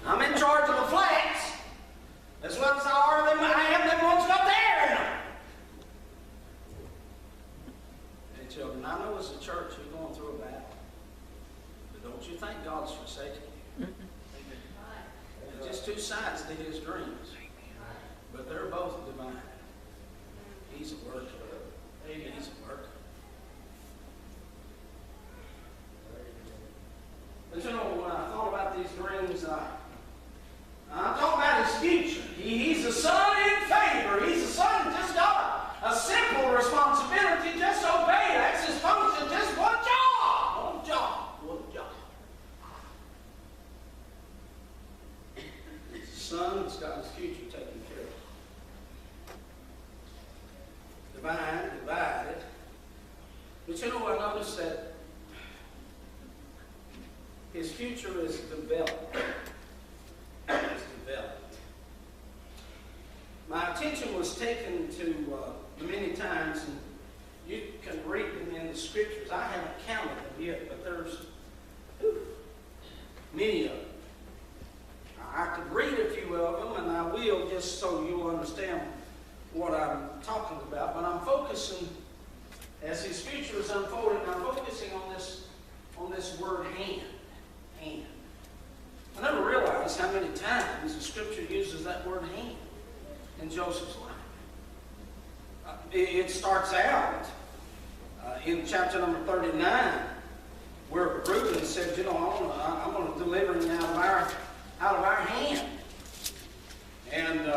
I'm in charge of the flats. As well as I am them ones got there in them. Hey children, I know as a church you're going through a battle. But don't you think God's forsaken you? There's just two sides to his dreams. But they're both divine. He's a worker. He's a worker. But you know, when I thought about these dreams, I thought about his future. He's a son in favor. He's a son that just got a simple responsibility. Just obey. That's his function. Just one job. One job. One job. He's a son that's got his future taken care of. Divine, divided. But you know, I noticed that his future is developed. It's developed. My attention was taken to many times, and you can read them in the scriptures. I haven't counted them yet, but there's many of them. I could read a few of them, and I will, just so you'll understand what I'm talking about. But I'm focusing, as his future is unfolding, I'm focusing on this word hand. Hand. I never realized how many times the scripture uses that word hand in Joseph's life. It starts out in chapter number 39, where Reuben said, you know, I'm going to deliver him out of our hand. And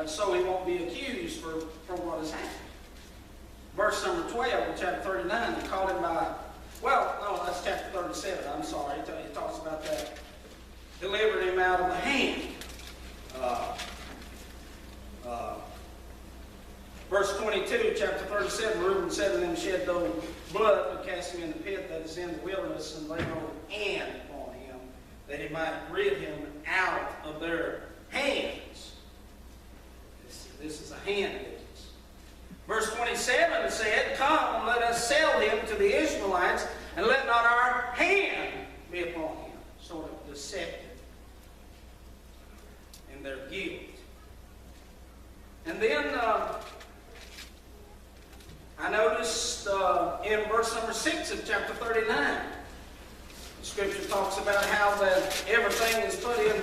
so he won't be accused for what has happened. Verse number 12 of chapter 39, they called him by, well, no, that's chapter 37, I'm sorry. It talks about that. Delivered him out of the hand. Verse 22, chapter 37, Reuben said to them, shed no blood, but cast him in the pit that is in the wilderness, and lay no hand upon him, that he might rid him out of their hands. This is a hand business. Verse 27 said, come, let us sell him to the Ishmaelites, and let not our hand be upon him. Sort of deceptive in their guilt. And then I noticed in verse number 6 of chapter 39, the scripture talks about how that everything is put in.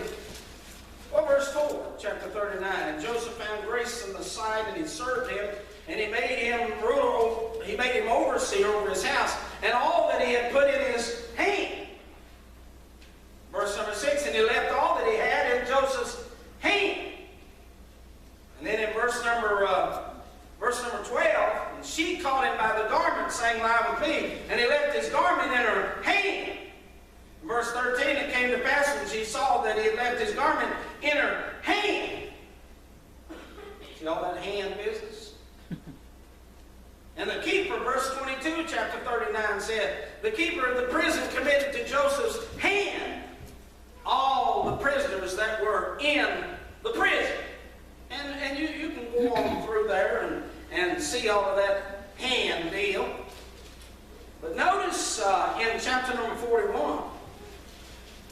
Well, verse 4, chapter 39. And Joseph found grace in the sight, and he served him, and he made him ruler. He made him overseer over his house, and all that he had put in his hand. Verse number 6, and he left all that he had in Joseph's hand. And then in verse number 12, and she caught him by the garment, saying, lie with me. And he left his garment in her hand. In verse 13, it came to pass when she saw that he had left his garment in her hand. See all that hand business? And the keeper, verse 22, chapter 39 said, the keeper of the prison committed to Joseph's hand all the prisoners that were in the prison. And you can go on through there and see all of that hand deal. But notice in chapter number 41,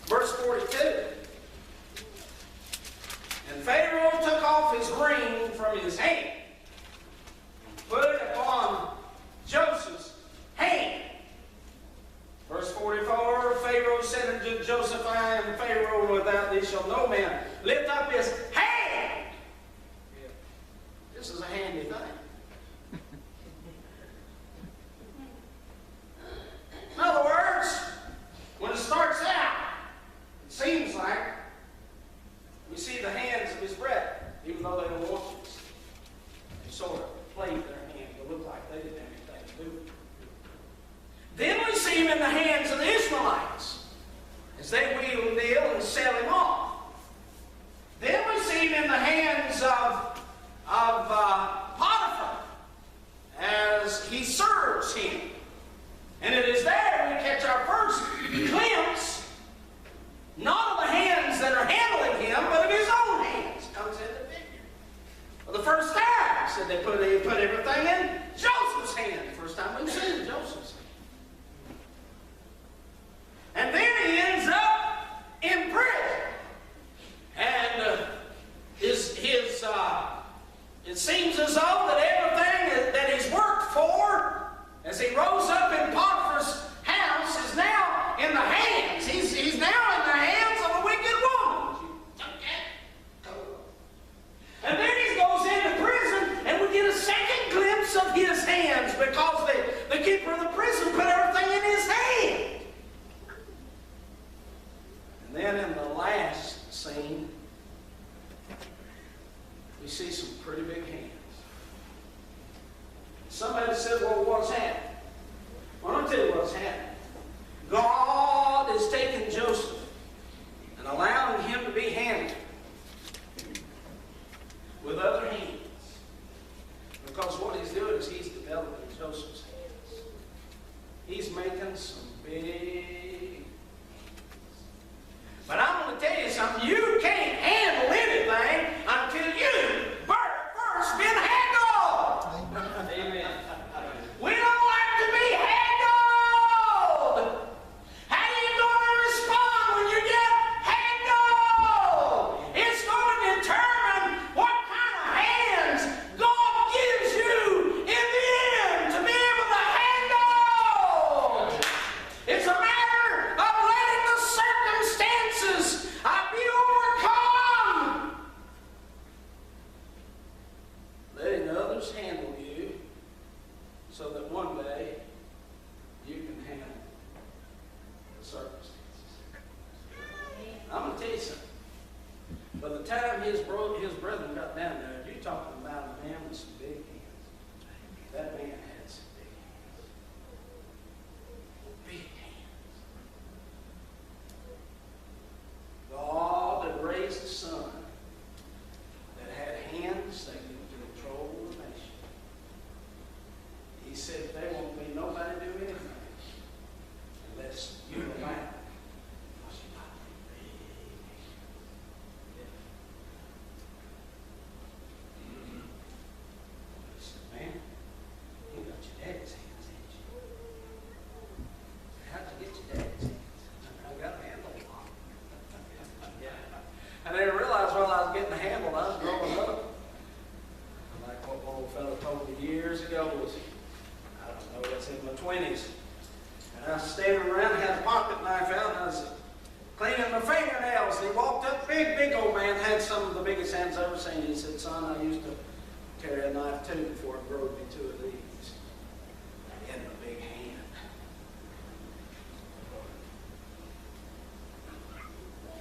verse 42, and Pharaoh took off his ring from his hand, and put it upon Joseph's hand. Verse 44, Pharaoh said unto Joseph, I am Pharaoh, without thee shall no man lift up his hand. This is a handy thing. In other words, when it starts out, it seems like we see the hands of his brethren, even though they don't want to. They sort of played their hand to look like they didn't have anything to do with it. Then we see him in the hands of the Ishmaelites as they wheel and deal and sell him off. Then we see him in the hands of Potiphar as he serves him. And it is there we catch our first glimpse, not of the hands that are handling him, but of his own hands. Comes in the figure. Well, the first time, said they put everything in Joseph's hand. The first time we've seen Joseph's hand. And then he ends up in And then in the last scene, we see some pretty big hands. Somebody said, well, what's happening? Well, I'll tell you what's happening. God is taking Joseph and allowing him to be handled with other hands. Because what he's doing is he's developing Joseph's hands. He's making some big. But I'm going to tell you something. You can't handle anything until you first been handled. Amen. We don't like to be handled. How are you going to respond when you get handled? It's going to determine what kind of hands God gives you in the end to be able to handle. It's a matter of letting the circumstances be overcome. Letting others handle you so that one day you can handle the circumstances. I'm going to tell you something. By the time his brethren got down there, you're talking about a man with some big hands. That man had some big hands. Big hands. God had raised a son that had hands that could control the nation. He said there won't be nobody do anything unless you allow it. Because you got big hands. He said, man, you got your daddy's hands, ain't you? How'd you get your daddy's hands? I got a handle on them. I didn't realize while I was getting the handle, I was growing up. Like what one old fellow told me years ago was, I don't know, that's in my 20s. And I was standing around, had a pocket knife out, and I was cleaning my fingernails. And he walked up, big old man, had some of the biggest hands I've ever seen. He said, son, I used to carry a knife too before it growed me two of these. He had a big hand.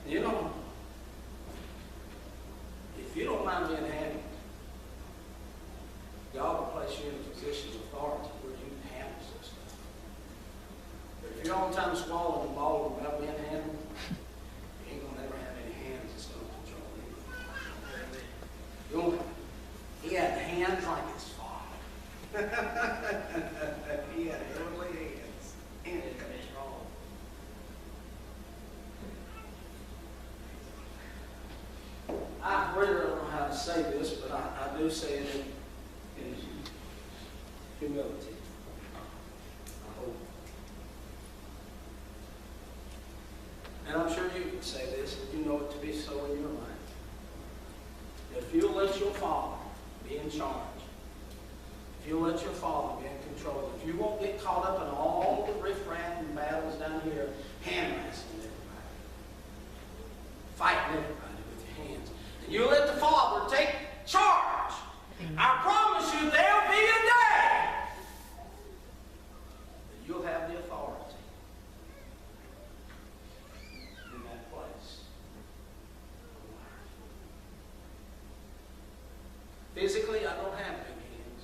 You know, if you don't mind being handled, God will place you in a position of authority where you can handle some stuff. But if you're all the time squalling and bawling about being handled, you ain't going to ever have any hands that's going to control you. He had hands like his father. He had heavenly hands in control. I really don't know how to say this, but I do say it in humility. I hope. And I'm sure you can say this, and you know it to be so in your mind. If you'll let your Father be in charge, if you'll let your Father be in control, if you won't get caught up in all the riffraff and battles down here, hand wrestling everybody, fighting everybody with your hands, and you let the Father take charge, I promise you there'll be a day that you'll have the authority in that place. Physically, I don't have big hands,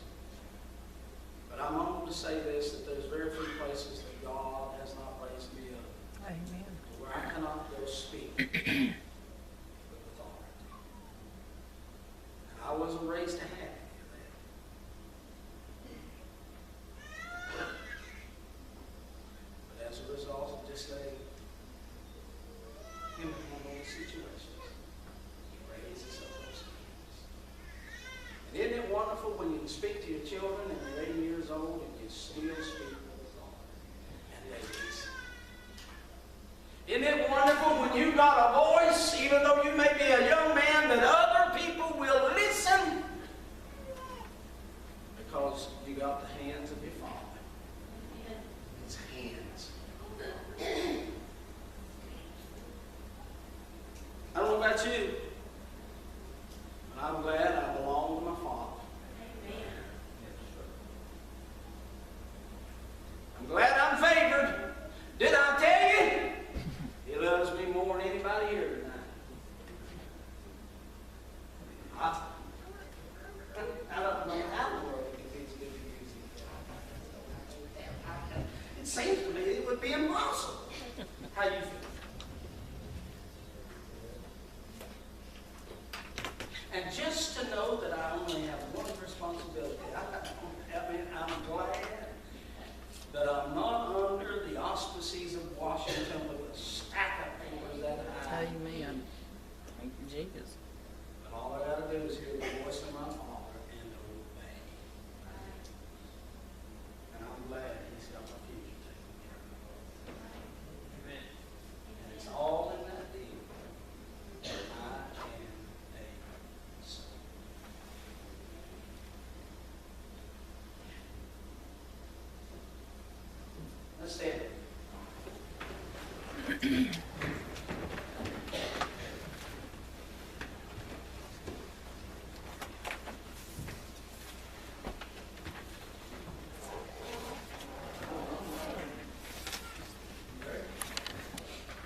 but I'm humble to say this, that there's very few places that God has not raised me up. Amen. Where I cannot go speak with authority. And I wasn't raised to have any of that. But as a result of just letting Him handle the situations, He raises up those hands. And isn't it wonderful when you can speak to your children and you're 80 years old and you still speak with authority and they listen? Isn't it wonderful when you've got a voice, even though you may be a young man, that other people will listen because you got the hands of your Father. His hands. I don't know about you, but I'm glad I belong to my Father. I'm glad I'm favored. Did I tell you? He loves me me more than anybody here tonight. I don't know how the world can be as good as you. It seems to me it would be impossible. How you feel? And just to know that I only have one responsibility. I'm glad that I'm not under the auspices of Washington with a stack of papers that I Amen. Thank you, Jesus. But all I got to do is hear the voice of my Father and obey. And I'm glad He's got my future taken care of. Amen. And it's all in that deal that I am a son. Let's stand.